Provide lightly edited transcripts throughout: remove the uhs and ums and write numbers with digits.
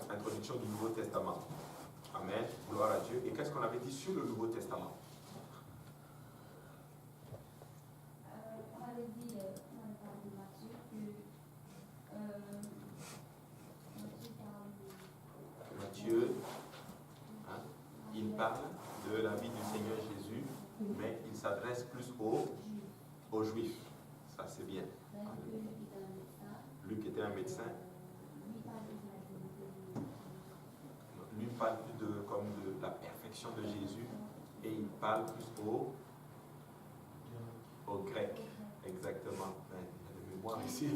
Introduction du Nouveau Testament. Amen. Gloire à Dieu. Et qu'est-ce qu'on avait dit sur le Nouveau Testament? On avait dit, on avait parlé de Matthieu, Matthieu, hein, il parle de la vie du Seigneur Jésus, mais il s'adresse plus aux Juifs. Ça, c'est bien. Luc était un médecin. Lui parle plus comme de la perfection de Jésus et il parle plus aux Grecs. Exactement. Il y a de mémoire ici.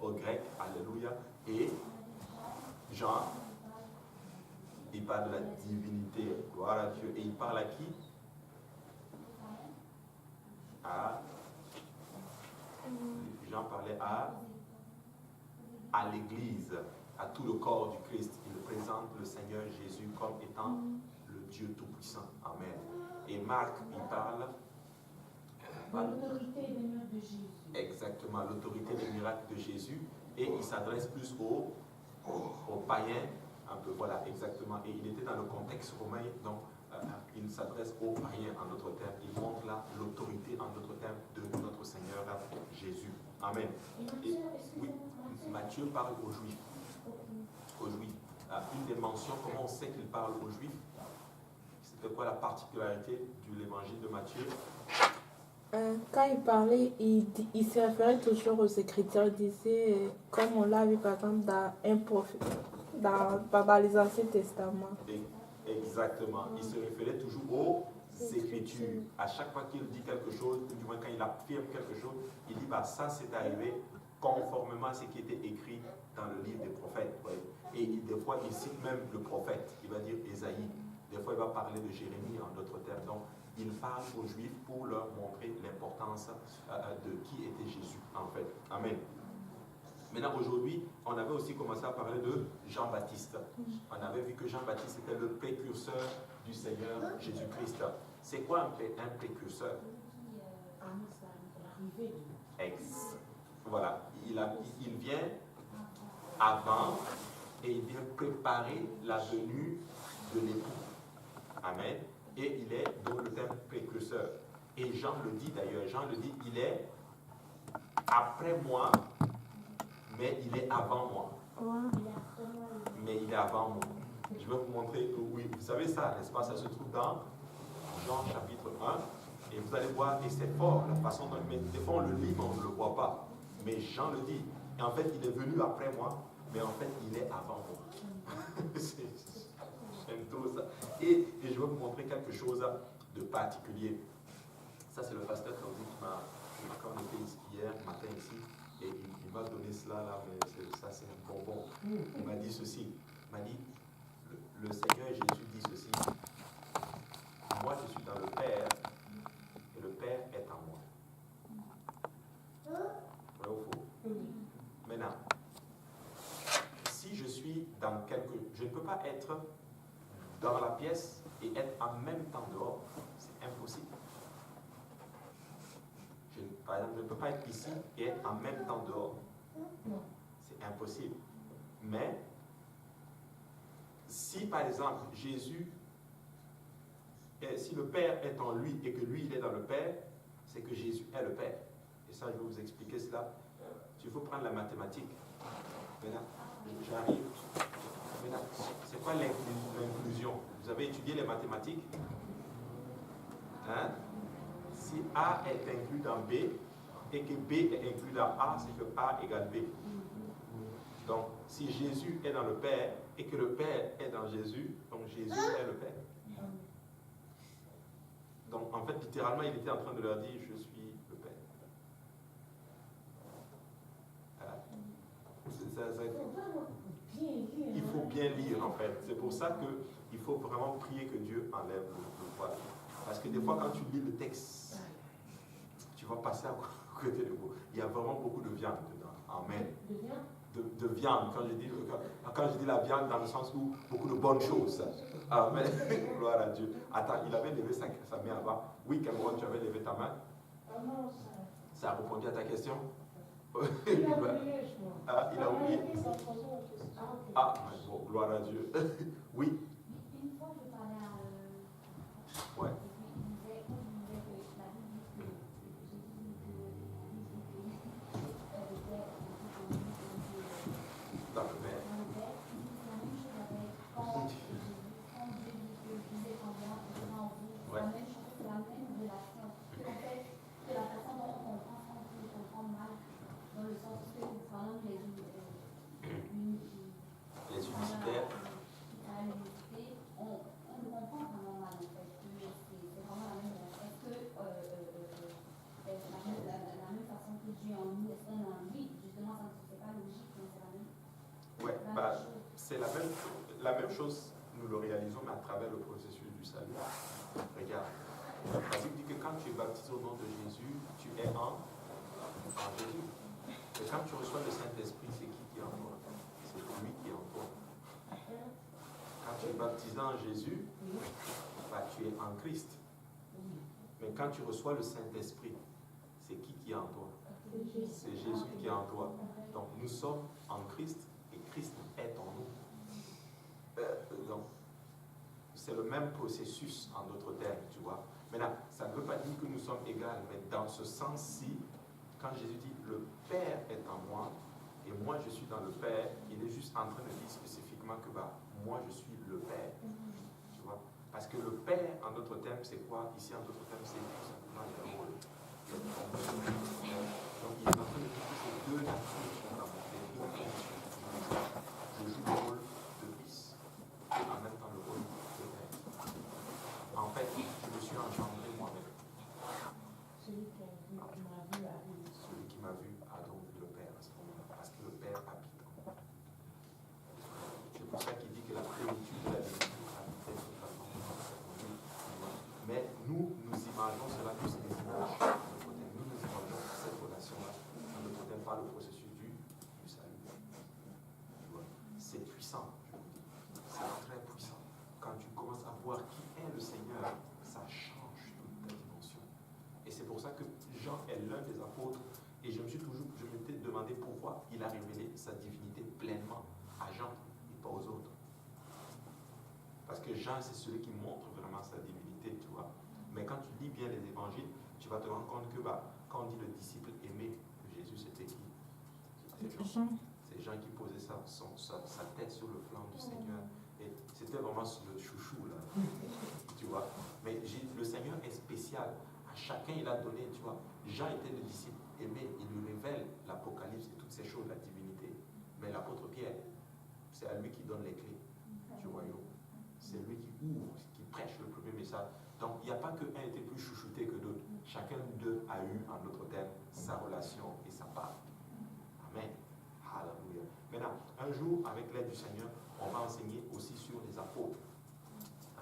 Aux Grecs. Alléluia. Et Jean, il parle de la divinité. Gloire à Dieu. Et il parle à qui? À Jean parlait à l'Église, à tout le corps du Christ. Il présente le Seigneur Jésus comme étant le Dieu Tout-Puissant. Amen. Et Marc, il parle de l'autorité des miracles de Jésus. Exactement, l'autorité des miracles de Jésus. Et il s'adresse plus aux païens, un peu, voilà, exactement. Et il était dans le contexte romain, donc il s'adresse aux païens en d'autres termes. Il montre là l'autorité en d'autres termes de notre Seigneur Jésus. Amen. Et, oui, Matthieu parle aux Juifs. Aux Juifs. Une des mentions, comment on sait qu'il parle aux Juifs? C'était quoi la particularité de l'évangile de Matthieu? Quand il parlait, il se référait toujours aux Écritures. Il disait, comme on l'a vu par exemple dans un prophète, dans les Anciens Testaments. Exactement. Il se référait toujours aux Écritures. À chaque fois qu'il dit quelque chose, du moins quand il affirme quelque chose, il dit bah, ça c'est arrivé conformément à ce qui était écrit dans le livre des prophètes. Ouais. Et des fois, il cite même le prophète. Il va dire Ésaïe. Des fois, il va parler de Jérémie en d'autres termes. Donc, il parle aux Juifs pour leur montrer l'importance de qui était Jésus, en fait. Amen. Maintenant, aujourd'hui, on avait aussi commencé à parler de Jean-Baptiste. On avait vu que Jean-Baptiste était le précurseur du Seigneur Jésus-Christ. C'est quoi un précurseur? Voilà. Il vient avant et il vient préparer la venue de l'époux. Amen. Et il est dans le terme précurseur. Et Jean le dit d'ailleurs, Jean le dit, il est après moi, mais il est avant moi. Mais il est avant moi. Je vais vous montrer que oui, vous savez ça, n'est-ce pas? Ça se trouve dans Jean chapitre 1. Et vous allez voir, et c'est fort, la façon dont il met. Des fois on le lit, mais on ne le voit pas. Mais Jean le dit. Et en fait, il est venu après moi, mais en fait, il est avant moi. J'aime trop ça. Et je vais vous montrer quelque chose de particulier. Ça, c'est le pasteur Claudie qui m'a, quand on était hier matin ici, et il m'a donné cela là, mais ça, c'est un bonbon. Il m'a dit ceci. Il m'a dit, le Seigneur Jésus dit ceci. Moi, je suis dans le Père, et le Père est en moi. Vrai ou faux? Maintenant, si je suis dans quelque... Je ne peux pas être dans la pièce et être en même temps dehors. C'est impossible. Par exemple, je ne peux pas être ici et être en même temps dehors. C'est impossible. Mais, si par exemple, Jésus, si le Père est en lui et que lui, il est dans le Père, c'est que Jésus est le Père. Et ça, je vais vous expliquer cela. Il faut prendre la mathématique. Maintenant, j'arrive. Maintenant, c'est quoi l'inclusion? Vous avez étudié les mathématiques? Hein? Si A est inclus dans B et que B est inclus dans A, c'est que A égale B. Donc, si Jésus est dans le Père et que le Père est dans Jésus, donc Jésus est le Père. Donc, en fait, littéralement, il était en train de leur dire, je suis le Père. Il faut bien lire, en fait. C'est pour ça qu'il faut vraiment prier que Dieu enlève le voile. Parce que des fois, quand tu lis le texte, tu vas passer à côté de vous. Il y a vraiment beaucoup de viande dedans. Amen. De viande. Quand je dis la viande, dans le sens où beaucoup de bonnes choses. Amen. Gloire à Dieu. Attends, il avait levé sa main avant. Oui, Cameron, tu avais levé ta main. Ça a répondu à ta question? Il a oublié. Ah, bon, gloire à Dieu. Oui. Une fois, je parlais à... Ouais. Dans le Père. Ouais. Les unicitaires. On le comprend vraiment mal en fait. C'est vraiment la même. Est-ce que la même façon que Dieu en nous, est-ce qu'on est en lui? Justement, c'est pas logique, mais c'est la même. Ouais, c'est la même chose, nous le réalisons, mais à travers le processus du salut. Regarde, la Bible dit que quand tu es baptisé au nom de Jésus, tu es en Jésus. quand tu reçois le Saint-Esprit, c'est qui est en toi? C'est lui qui est en toi. Quand tu es baptisé en Jésus, bah, tu es en Christ. Mais quand tu reçois le Saint-Esprit, c'est qui est en toi? C'est Jésus qui est en toi. Donc nous sommes en Christ et Christ est en nous. Donc, c'est le même processus en d'autres termes, tu vois. Maintenant, ça ne veut pas dire que nous sommes égaux, mais dans ce sens-ci, quand Jésus dit le Père est en moi et moi je suis dans le Père, il est juste en train de dire spécifiquement que bah, moi je suis le Père. Tu vois. Parce que le Père, en d'autres termes, c'est quoi? Ici, en d'autres termes, c'est tout simplement le rôle. Donc il est en train de dire que ces deux natures sont dans mon Père. Je joue le rôle de fils et en même temps le rôle de Père. En fait, je me suis engendré moi-même. Celui qui m'a vu a donc vu le Père à ce moment-là, parce que le Père habite en moi. C'est pour ça qu'il dit que la plénitude de la divinité habitait totalement en nous. Mais nous imaginons cela que c'est des images. Nous imaginons cette relation-là, dans notre thème, par le processus du salut. C'est puissant, je vous dis. C'est très puissant. Quand tu commences à voir qui est le Seigneur, ça change toute ta dimension. Et c'est pour ça que Jean est l'un des apôtres. Et je m'étais demandé pourquoi il a révélé sa divinité pleinement à Jean et pas aux autres. Parce que Jean, c'est celui qui montre vraiment sa divinité, tu vois. Mais quand tu lis bien les évangiles, tu vas te rendre compte que quand on dit le disciple aimé de Jésus, c'était qui? C'était Jean. C'est Jean qui posait sa tête sur le flanc du Seigneur. Et c'était vraiment le chouchou, là. Tu vois. Mais le Seigneur est spécial. À chacun, il a donné, tu vois. Jean était le disciple aimé. Il lui révèle l'Apocalypse et toutes ces choses, la divinité. Mais l'apôtre Pierre, c'est à lui qui donne les clés du royaume. C'est lui qui ouvre, qui prêche le premier message. Donc, il n'y a pas qu'un était plus chouchouté que d'autres. Chacun d'eux a eu, en d'autres termes, sa relation et sa part. Amen. Alléluia. Maintenant, un jour, avec l'aide du Seigneur, on va enseigner aussi sur les apôtres.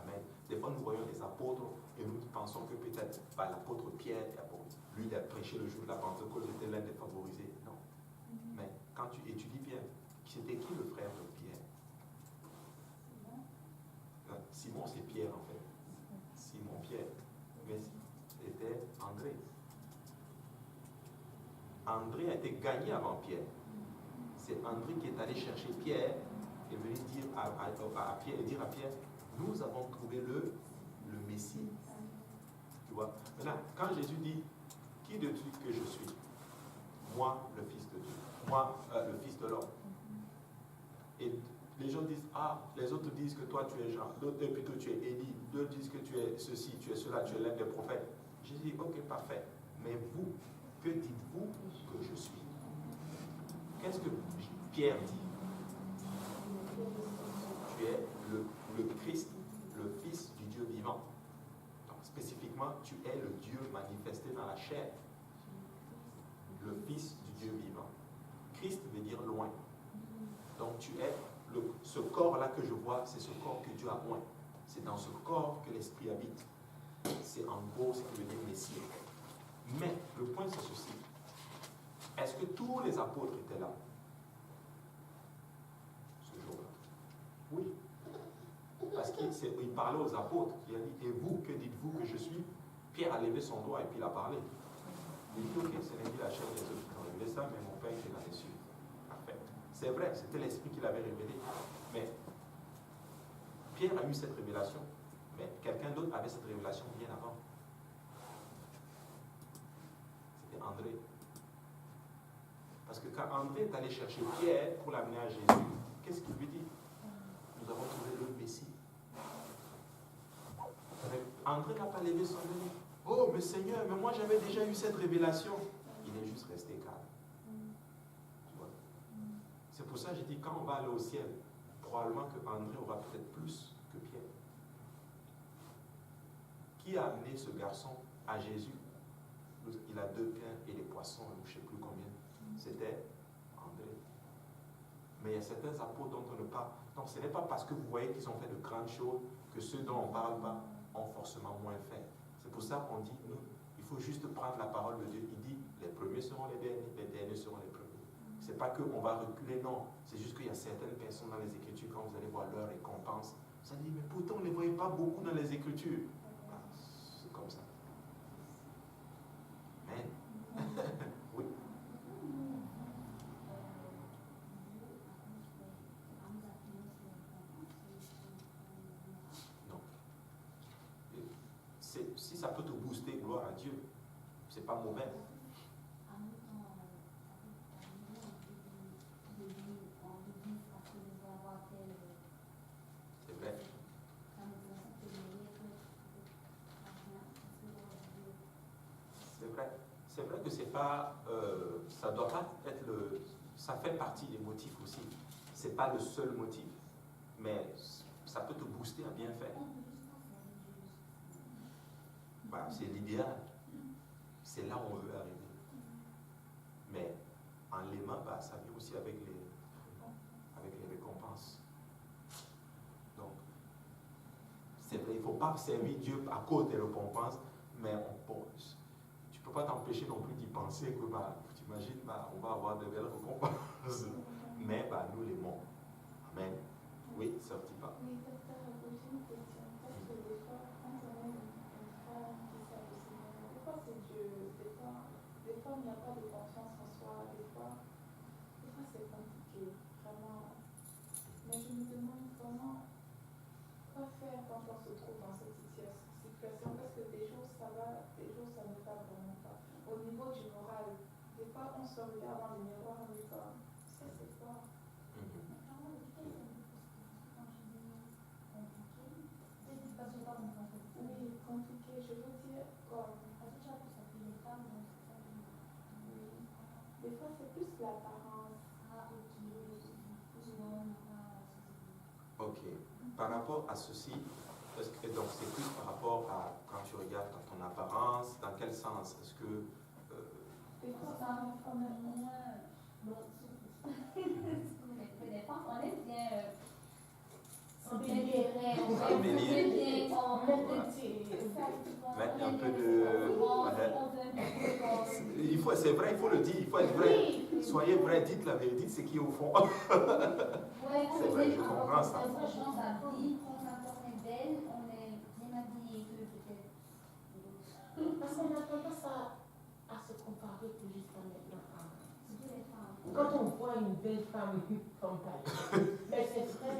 Amen. Des fois, nous voyons les apôtres et nous pensons que peut-être l'apôtre Pierre, lui, il a prêché le jour de la Pentecôte, était l'un des favorisés. Non. Mais quand tu étudies bien, c'était qui le frère de Pierre? Simon, c'est Pierre en fait. Simon-Pierre. Mais c'était André. André a été gagné avant Pierre. C'est André qui est allé chercher Pierre et venir dire à Pierre, nous avons trouvé le Messie. Tu vois. Maintenant, quand Jésus dit, qui de Dieu que je suis? Moi, le Fils de Dieu. Moi, le Fils de l'homme. Et les gens disent, les autres disent que toi tu es Jean, d'autres plutôt tu es Élie, d'autres disent que tu es ceci, tu es cela, tu es l'un des prophètes. J'ai dit, ok, parfait. Mais vous, que dites-vous que je suis? Qu'est-ce que Pierre dit? Tu es le Christ, le Fils du Dieu vivant. Donc, spécifiquement, tu es le Dieu manifesté dans la chair. Le Fils du Dieu vivant. Christ veut dire loin. Donc, tu es ce corps-là que je vois, c'est ce corps que Dieu a loin. C'est dans ce corps que l'Esprit habite. C'est en gros ce qui veut dire Messie. Mais le point, c'est ceci. Est-ce que tous les apôtres étaient là ce jour-là? Oui. Parce qu'il parlait aux apôtres. Il a dit, et vous, que dites-vous que je suis? Pierre a levé son doigt et puis il a parlé. Il dit, ok, ce n'est ni la chair des autres qui ont révélé ça, mais mon Père qui l'a reçu. Parfait. C'est vrai, c'était l'Esprit qui l'avait révélé. Mais Pierre a eu cette révélation. Mais quelqu'un d'autre avait cette révélation bien avant. C'était André. Parce que quand André est allé chercher Pierre pour l'amener à Jésus, qu'est-ce qu'il lui dit? Nous avons trouvé le Messie. Mais André n'a pas levé son nez. Oh, mais Seigneur, mais moi j'avais déjà eu cette révélation. Il est juste resté calme. Tu vois? C'est pour ça que j'ai dit, quand on va aller au ciel, probablement que André aura peut-être plus que Pierre. Qui a amené ce garçon à Jésus? Il a 2 pains et des poissons, je ne sais plus combien. C'était André. Mais il y a certains apôtres dont on ne parle. Donc ce n'est pas parce que vous voyez qu'ils ont fait de grandes choses que ceux dont on ne parle pas ont forcément moins fait. C'est pour ça qu'on dit, il faut juste prendre la parole de Dieu. Il dit, les premiers seront les derniers seront les premiers. C'est pas qu'on va reculer, non. C'est juste qu'il y a certaines personnes dans les Écritures, quand vous allez voir leur récompense, vous allez dire, mais pourtant on ne les voyait pas beaucoup dans les Écritures. Ah, c'est comme ça. Amen. Oui. Non. Si ça peut te booster, gloire à Dieu, c'est pas mauvais. C'est vrai. C'est vrai. C'est vrai que c'est pas, ça doit pas être ça fait partie des motifs aussi. C'est pas le seul motif, mais ça peut te booster à bien faire. Bah, c'est l'idéal. C'est là où on veut arriver. Mais en l'aimant, bah, ça vient aussi avec les récompenses. Donc, c'est vrai, il ne faut pas servir Dieu à cause des récompenses, mais tu ne peux pas t'empêcher non plus d'y penser que, bah, tu imagines, bah, on va avoir de belles récompenses. Mais bah, nous l'aimons. Amen. Oui, sortis pas. Oui, docteur, j'ai une question. Parce que des fois, quand on aime une femme qui sert le Seigneur, des fois c'est Dieu, des fois il n'y a pas de confiance en soi, des fois c'est compliqué, vraiment. Mais je me demande quoi faire quand on se trouve dans cette situation, parce que des jours ça va, des jours ça ne va vraiment pas. Au niveau du moral, des fois on se regarde dans le miroir, on est comme, ça c'est quoi? Oui, compliqué, je veux dire, comme. Oui. Des fois, c'est plus l'apparence. Ok. Par rapport à ceci, donc c'est plus par rapport à quand tu regardes ton apparence, dans quel sens? Est-ce que. Des fois, ça me fait moins. On est bien. Mettre un peu de. C'est vrai, il faut le dire, il faut être vrai. Soyez vrai, dites la vérité, c'est qui au fond. C'est vrai, je comprends ça. Franchement, ça dit qu'on est belle, on est bien habillé que peut-être. Parce qu'on a tendance à se comparer tout jusqu'à maintenant. Quand on voit une belle femme comme ça, mais c'est vrai.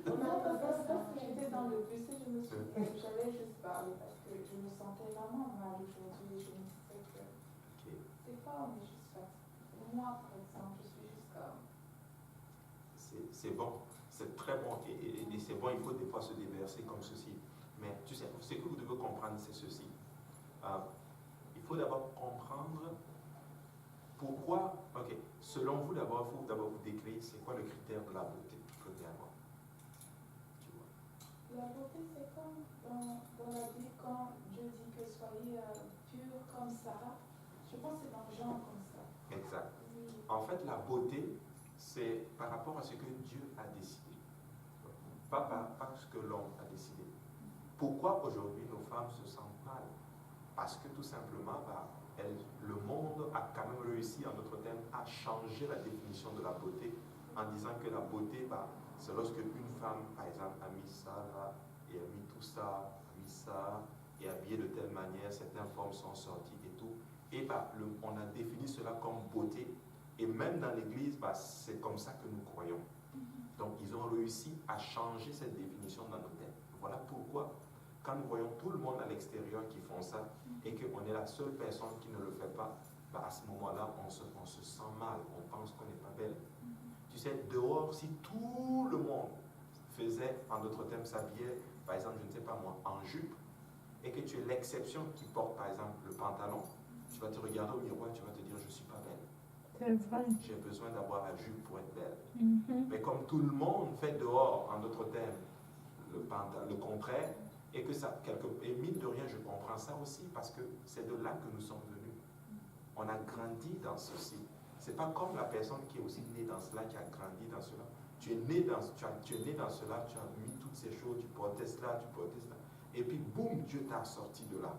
On a tendance à. J'étais dans le bus et je me suis dit, j'avais juste parlé parce que je me sentais vraiment mal aujourd'hui. Je me disais que des fois on est juste fatigué. Moi, par exemple, je suis juste comme. C'est bon, c'est très bon et c'est bon, il faut des fois se déverser comme ceci. Mais tu sais, ce que vous devez comprendre, c'est ceci. Il faut d'abord comprendre pourquoi, ok, selon vous d'abord, il faut d'abord vous décrire c'est quoi le critère de la beauté, premièrement. Tu vois. La beauté, c'est comme dans la Bible, quand Dieu dit que soyez pur comme Sarah. Je pense que c'est dans Jean comme ça. Exact. Oui. En fait, la beauté, c'est par rapport à ce que Dieu a décidé, pas ce que l'homme a décidé. Pourquoi aujourd'hui nos femmes se sentent mal? Parce que tout simplement, le monde a quand même réussi, en d'autres termes, à changer la définition de la beauté en disant que la beauté, c'est lorsque une femme, par exemple, a mis ça là, et a mis tout ça, a mis ça, et habillé de telle manière, certaines formes sont sorties et tout. Et on a défini cela comme beauté. Et même dans l'Église, c'est comme ça que nous croyons. Donc, ils ont réussi à changer cette définition dans nos têtes. Voilà pourquoi, quand nous voyons tout le monde à l'extérieur qui font ça, et qu'on est la seule personne qui ne le fait pas, à ce moment-là, on se sent mal, on pense qu'on n'est pas belle. Tu sais, dehors, si tout le monde faisait, en d'autres termes, s'habillait, par exemple, je ne sais pas moi, en jupe, et que tu es l'exception qui porte, par exemple, le pantalon, tu vas te regarder au miroir, tu vas te dire, je ne suis pas belle. J'ai besoin d'avoir la jupe pour être belle. Mais comme tout le monde fait dehors, en d'autres termes, le contraire, et que ça, et mine de rien, je comprends ça aussi, parce que c'est de là que nous sommes venus. On a grandi dans ceci. C'est pas comme la personne qui est aussi née dans cela, qui a grandi dans cela. Tu es né dans cela, tu as mis toutes ces choses, tu portais cela, et puis boum, Dieu t'a sorti de là.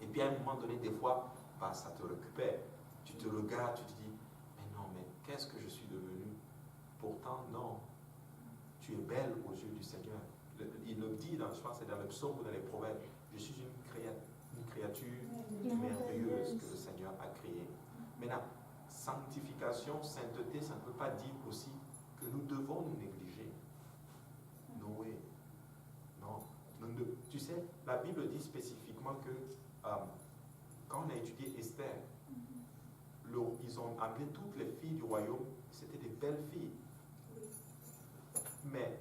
Et puis à un moment donné, des fois, ça te récupère. Tu te regardes, tu te dis, mais non, mais qu'est-ce que je suis devenu? Pourtant, non. Tu es belle aux yeux du Seigneur. Il le dit, je pense, c'est dans le psaume ou dans les proverbes. Je suis une créature merveilleuse que le Seigneur a créée. Maintenant, sanctification, sainteté, ça ne peut pas dire aussi que nous devons nous négliger. Noé. Non. Tu sais, la Bible dit spécifiquement que quand on a étudié Esther, ils ont appelé toutes les filles du royaume, c'était des belles filles. Mais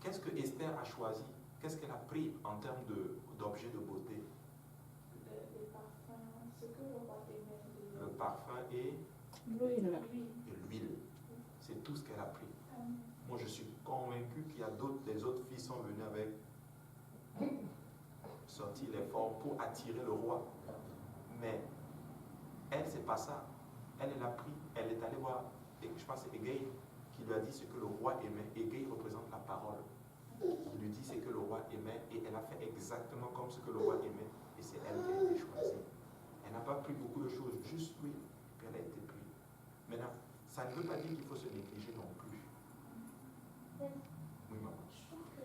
qu'est-ce que Esther a choisi? Qu'est-ce qu'elle a pris en termes d'objets de beauté? Les parfums, ce que le roi aimait. Le parfum et l'huile. C'est tout ce qu'elle a pris. Moi, je suis convaincu qu'il y a les autres filles sont venues avec sortir les formes pour attirer le roi. Mais elle, c'est pas ça. Elle l'a pris. Elle est allée voir, je pense que c'est Égay qui lui a dit ce que le roi aimait. Égay représente la parole. Il lui dit ce que le roi aimait et elle a fait exactement comme ce que le roi aimait. Et c'est elle qui a été choisie. Elle n'a pas pris beaucoup de choses, juste lui, puis elle a été prise. Maintenant, ça ne veut pas dire qu'il faut se négliger non plus. Oui, maman. Je trouve que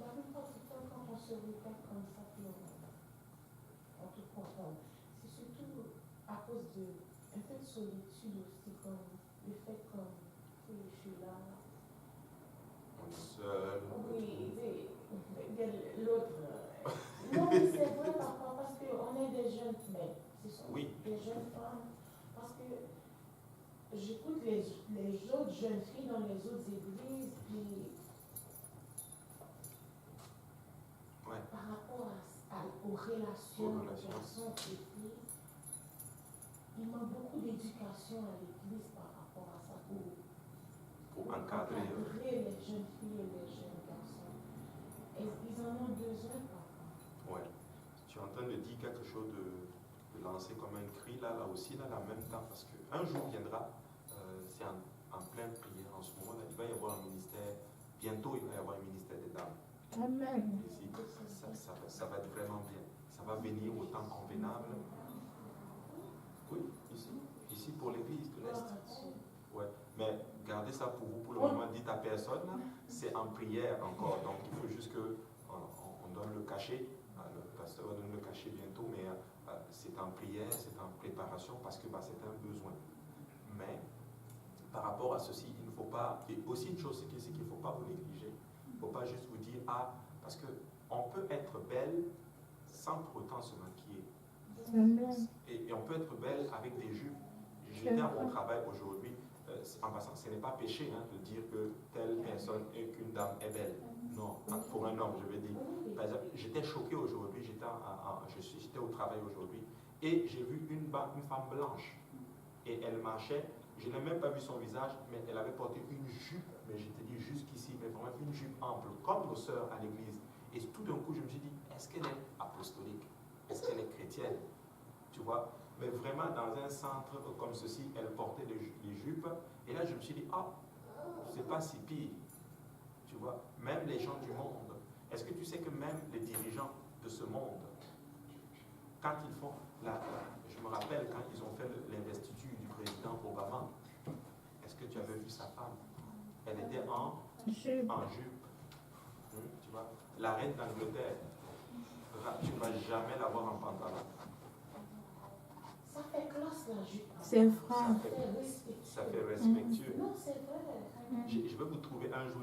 la plupart du temps, quand on se répète comme ça, puis on te comprend. C'est surtout à cause un peu de solitude aussi, comme le fait comme je suis là. On est seul. Oui, l'autre. Non, mais c'est vrai parfois parce qu'on est des jeunes, mais c'est ça, Oui. des jeunes femmes. Parce que j'écoute les autres jeunes filles dans les autres églises, puis Ouais. par rapport aux relations de garçons et filles, il manque beaucoup d'éducation à l'église par rapport à ça, Pour encadrer. les jeunes filles et les jeunes garçons. Et ils en ont besoin parfois. Ouais. Tu es en train de dire quelque chose de lancer comme un cri là aussi, là, en même temps, parce qu'un jour viendra, c'est en pleine prière en ce moment, là, il va y avoir un ministère, bientôt il va y avoir un ministère des dames. Amen. Ici, ça va être vraiment bien. Ça va venir au temps convenable. Oui, ici pour l'église de l'Est. Ouais. Mais gardez ça pour vous pour le moment, dites à personne, c'est en prière encore. Donc il faut juste qu'on donne le cachet. Le pasteur va donner le cachet bientôt, mais c'est en prière, c'est en préparation parce que c'est un besoin. Mais par rapport à ceci, il ne faut pas. Et aussi une chose, c'est qu'il ne faut pas vous négliger. Il ne faut pas juste vous dire, parce qu'on peut être belle sans pour autant se maquiller. Et on peut être belle avec des jupes. J'étais à mon travail aujourd'hui. En passant, ce n'est pas péché de dire que telle personne et qu'une dame est belle. Non, pour un homme, je vais dire. Par exemple, j'étais choqué aujourd'hui, j'étais au travail aujourd'hui, et j'ai vu une femme blanche. Et elle marchait, je n'ai même pas vu son visage, mais elle avait porté une jupe, mais je te dis jusqu'ici, mais vraiment une jupe ample, comme nos sœurs à l'église. Et tout d'un coup, je me suis dit, est-ce qu'elle est apostolique? Est-ce qu'elle est chrétienne? Tu vois? Mais vraiment, dans un centre comme ceci, elle portait les jupes. Et là, je me suis dit, c'est pas si pire. Tu vois? Même les gens du monde. Est-ce que tu sais que même les dirigeants de ce monde, quand ils font je me rappelle quand ils ont fait l'investiture du président Obama, est-ce que tu avais vu sa femme? Elle était en jupe. Tu vois? La reine d'Angleterre, tu ne vas jamais la voir en pantalon. Ça fait classe la jupe. C'est vrai. Ça fait respectueux. Non, c'est vrai. Je vais vous trouver un jour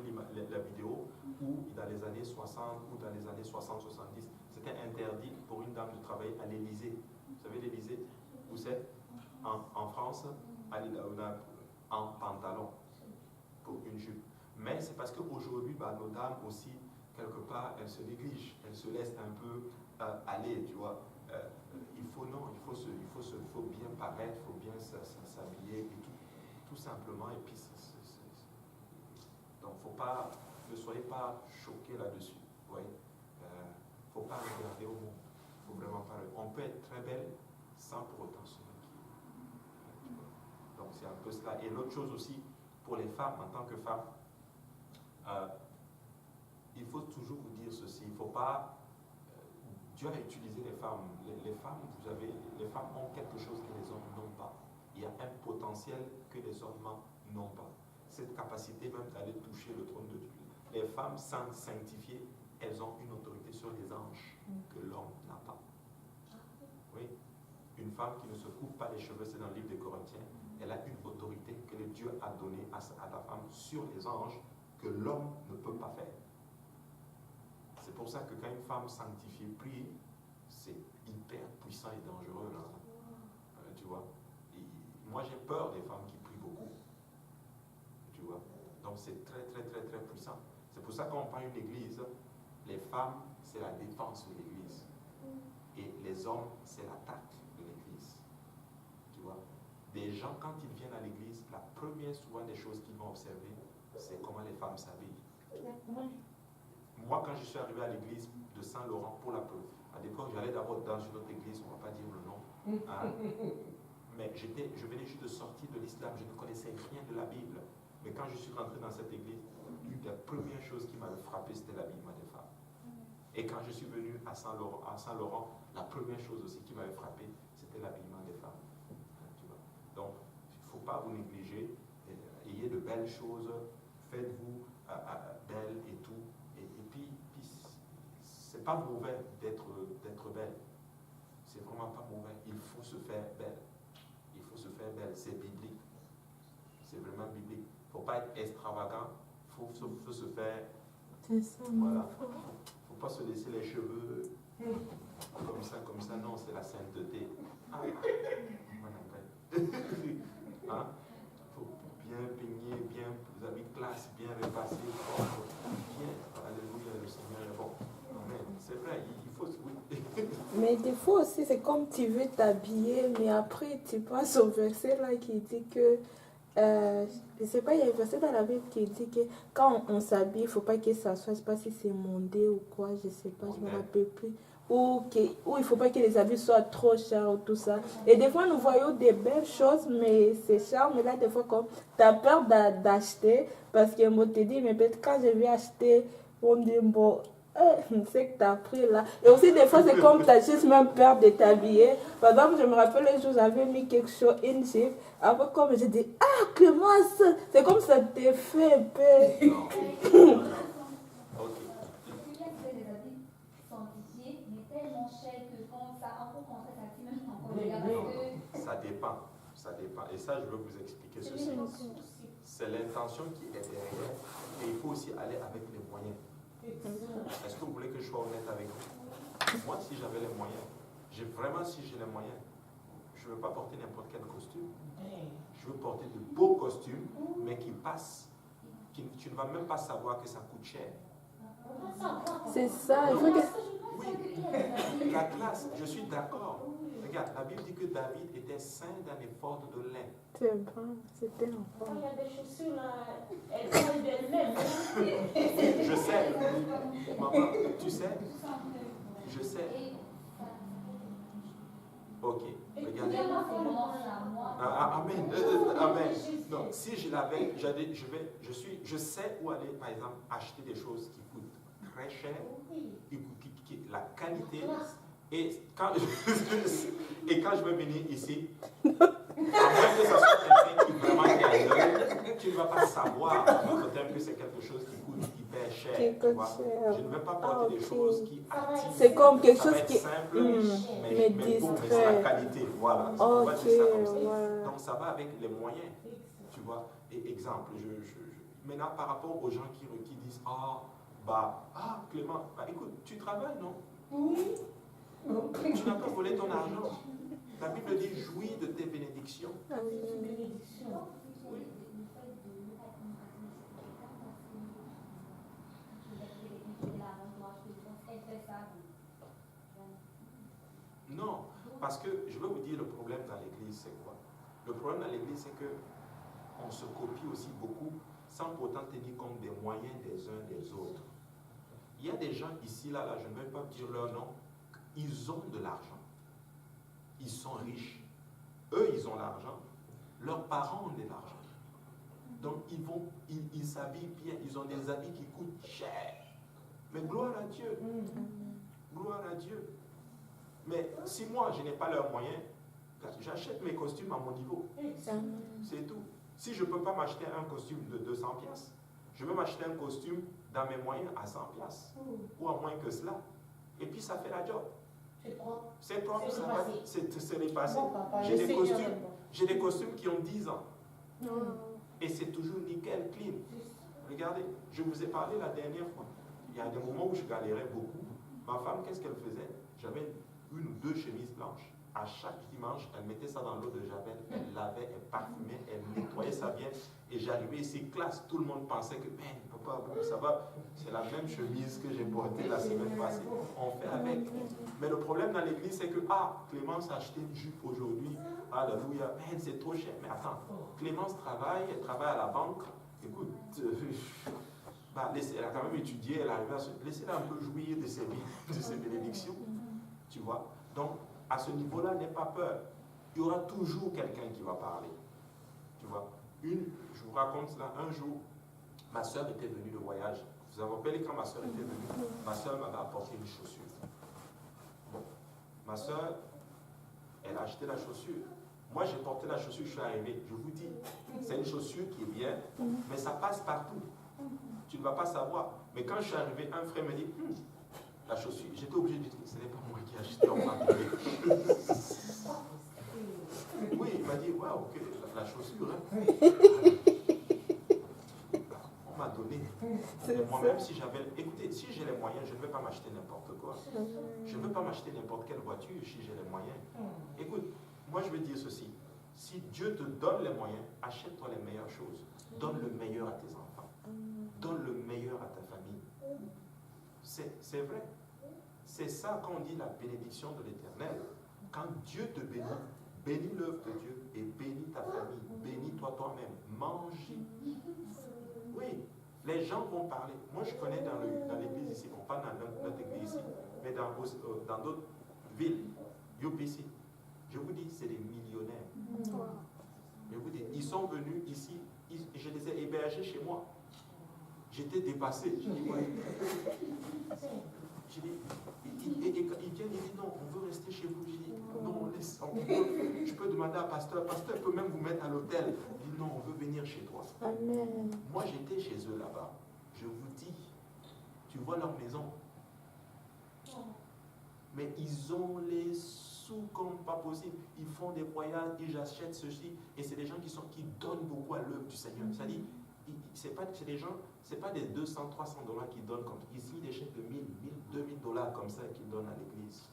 la vidéo où, dans les années 60 ou dans les années 60-70, c'était interdit pour une dame de travailler à l'Élysée. Vous savez l'Élysée? Où c'est? En France, en pantalon pour une jupe. Mais c'est parce qu'aujourd'hui, nos dames aussi, quelque part, elles se négligent. Elles se laissent un peu aller, tu vois. Il faut bien paraître, il faut bien s'habiller et tout simplement. Et puis, donc, ne soyez pas choqués là-dessus. Il ne faut pas regarder au monde. Il faut vraiment pas. On peut être très belle sans pour autant se maquiller. Donc, c'est un peu cela. Et l'autre chose aussi, pour les femmes, en tant que femmes, il faut toujours vous dire ceci. Il ne faut pas. Dieu a utilisé les femmes. Les femmes ont quelque chose que les hommes n'ont pas. il y a un potentiel que les hommes n'ont pas. Cette capacité même d'aller toucher le trône de Dieu. Les femmes sanctifiées, elles ont une autorité sur les anges que l'homme n'a pas. Oui. Une femme qui ne se coupe pas les cheveux, c'est dans le livre des Corinthiens, elle a une autorité que Dieu a donnée à la femme sur les anges que l'homme ne peut pas faire. C'est pour ça que quand une femme sanctifiée prie, c'est hyper puissant et dangereux. Là. Tu vois. Et moi, j'ai peur des femmes qui prient beaucoup. Tu vois. Donc, c'est très, très, très, très puissant. C'est pour ça qu'on prend une église, les femmes, c'est la défense de l'église. Et les hommes, c'est l'attaque de l'église. Tu vois. Des gens, quand ils viennent à l'église, la première, souvent, des choses qu'ils vont observer, c'est comment les femmes s'habillent. Moi, quand je suis arrivé à l'église de Saint-Laurent, à l'époque, j'allais d'abord dans une autre église, on ne va pas dire le nom. Hein. Mais je venais juste de sortir de l'islam, je ne connaissais rien de la Bible. Mais quand je suis rentré dans cette église, une des premières choses qui m'avait frappé, c'était l'habillement des femmes. Et quand je suis venu à Saint-Laurent, la première chose aussi qui m'avait frappé, c'était l'habillement des femmes. Tu vois. Donc, il ne faut pas vous négliger. Ayez de belles choses, faites-vous belles et tout. Et puis c'est pas mauvais d'être belle. C'est vraiment pas mauvais. Il faut se faire belle. Il faut se faire belle. C'est biblique. C'est vraiment biblique. Il ne faut pas être extravagant. Il faut se faire. C'est ça. Voilà. Il ne faut pas se laisser les cheveux comme ça. Non, c'est la sainteté. Hein? Faut bien peigner, bien, vous avez classe, bien repassé, bien. Alléluia, le Seigneur est bon. Amen. C'est vrai, il faut. Oui. Mais des fois aussi, c'est comme tu veux t'habiller, mais après tu passes au verset là qui dit que. Je ne sais pas, il y a un verset dans la Bible qui dit que quand on s'habille, il ne faut pas que ça soit, je ne sais pas si c'est mondé ou quoi, je ne sais pas, je ne me rappelle plus. Ou il ne faut pas que les habits soient trop chers ou tout ça. Et des fois, nous voyons des belles choses, mais c'est cher. Mais là, des fois, comme tu as peur d'acheter, parce que moi, te dit, mais peut-être quand je vais acheter, on me dit, bon, c'est que tu as pris là. Et aussi, des fois, c'est comme tu as juste même peur de t'habiller. Par exemple, je me rappelle un jour, j'avais mis quelque chose, une jupe. Après, comme j'ai dit, ah, Clémence, c'est comme ça t'es fait un peu. Ça dépend. Et ça, je veux vous expliquer ceci. C'est l'intention qui est derrière. Et il faut aussi aller avec les moyens. Est-ce que vous voulez que je sois honnête avec vous? Moi, si j'avais les moyens, si j'ai les moyens, je ne veux pas porter n'importe quel costume. Je veux porter de beaux costumes, mais qui passent. Tu ne vas même pas savoir que ça coûte cher. C'est ça. Il faut que... Oui, la classe, je suis d'accord. Regarde, la Bible dit que David était ceint d'un éphod de lin. C'est bon, c'était un Quand il y a des chaussures là, elles sont d'elles-mêmes. Je sais. Maman, tu sais? Je sais. Ok, regardez. Amen. Amen. Donc, si je l'avais, je sais où aller, par exemple, acheter des choses qui coûtent très cher, la qualité. Et quand je vais venir ici, à moins que ce soit quelqu'un qui vraiment est ailleurs, tu ne vas pas savoir que c'est quelque chose qui coûte hyper cher. Tu vois. Je ne vais pas porter des choses qui attirent. C'est comme quelque chose qui simple, mais bon, mais c'est la qualité. Voilà. On va dire ça comme ça. Ouais. Donc ça va avec les moyens. Tu vois. Et exemple, maintenant par rapport aux gens qui disent Clément, écoute, tu travailles, non? Oui. Tu n'as pas volé ton argent. La Bible dit jouis de tes bénédictions. Oui. Non, parce que je vais vous dire le problème dans l'église, c'est quoi? Le problème dans l'église, c'est que on se copie aussi beaucoup sans pourtant tenir compte des moyens des uns des autres. Il y a des gens ici, là, je ne vais pas dire leur nom, ils ont de l'argent. Ils sont riches. Eux, ils ont l'argent. Leurs parents ont de l'argent. Donc, ils s'habillent bien. Ils ont des habits qui coûtent cher. Mais gloire à Dieu. Gloire à Dieu. Mais si moi, je n'ai pas leurs moyens, J'achète mes costumes à mon niveau. Exactement. C'est tout. Si je ne peux pas m'acheter un costume de 200 pièces, je vais m'acheter un costume dans mes moyens à 100 pièces ou à moins que cela. Et puis ça fait la job. C'est propre. C'est propre, C'est ça va. repassé. C'est repassé. Bon, papa, J'ai le des Seigneur costumes. est bon. J'ai des costumes qui ont 10 ans. Non. Et c'est toujours nickel, clean. Regardez, je vous ai parlé la dernière fois. Il y a des moments où je galérais beaucoup. Ma femme, qu'est-ce qu'elle faisait? J'avais une ou deux chemises blanches. À chaque dimanche, elle mettait ça dans l'eau de Javel, elle lavait, elle parfumait, elle nettoyait ça bien. Et j'arrivais ici, classe, tout le monde pensait que, papa, ça va, c'est la même chemise que j'ai portée la semaine passée. On fait avec. Mais le problème dans l'église, c'est que, Clémence a acheté une jupe aujourd'hui, alléluia, c'est trop cher. Mais attends, Clémence travaille, elle travaille à la banque. Écoute, elle a quand même étudié, elle arrive à se... Laissez-la un peu jouir de ses bénédictions. Tu vois? Donc, à ce niveau-là, n'aie pas peur. Il y aura toujours quelqu'un qui va parler. Tu vois? Je vous raconte cela. Un jour, ma soeur était venue de voyage. Vous vous rappelez quand ma soeur était venue? Ma soeur m'avait apporté une chaussure. Bon. Ma soeur, elle a acheté la chaussure. Moi, j'ai porté la chaussure, je suis arrivé. Je vous dis, c'est une chaussure qui est bien, mais ça passe partout. Tu ne vas pas savoir. Mais quand je suis arrivé, un frère me dit, la chaussure, j'étais obligé de dire, ce n'est pas moi qui ai acheté en particulier. Oui, il m'a dit, ouais, ok, la chaussure, on m'a donné. Mais moi-même, si j'avais, écoutez, si j'ai les moyens, je ne vais pas m'acheter n'importe quoi. Je ne veux pas m'acheter n'importe quelle voiture si j'ai les moyens. Écoute, moi je veux dire ceci. Si Dieu te donne les moyens, achète-toi les meilleures choses. Donne le meilleur à tes enfants. Donne le meilleur à ta famille. C'est vrai. C'est ça qu'on dit la bénédiction de l'Éternel. Quand Dieu te bénit, bénis l'œuvre de Dieu et bénis ta famille. Bénis-toi toi-même. Mange. Oui, les gens vont parler. Moi, je connais dans l'église ici, bon, pas dans notre église ici, mais dans d'autres villes, UPC. Je vous dis, c'est des millionnaires. Je vous dis, ils sont venus ici, je les ai hébergés chez moi. J'étais dépassé. J'ai dit, ouais. J'ai dit, ils viennent, ils disent, non, on veut rester chez vous. J'ai dit, non, je peux demander à pasteur peut même vous mettre à l'hôtel. Il dit, non, on veut venir chez toi. Amen. Moi, j'étais chez eux là-bas. Je vous dis, tu vois leur maison. Mais ils ont les sous comme pas possible. Ils font des voyages, ils achètent ceci. Et c'est des gens qui donnent beaucoup à l'œuvre du Seigneur. C'est-à-dire, c'est des gens, c'est pas des 200, 300 dollars qu'ils donnent comme ils signent des chèques de 1000, 2000 dollars comme ça qu'ils donnent à l'église.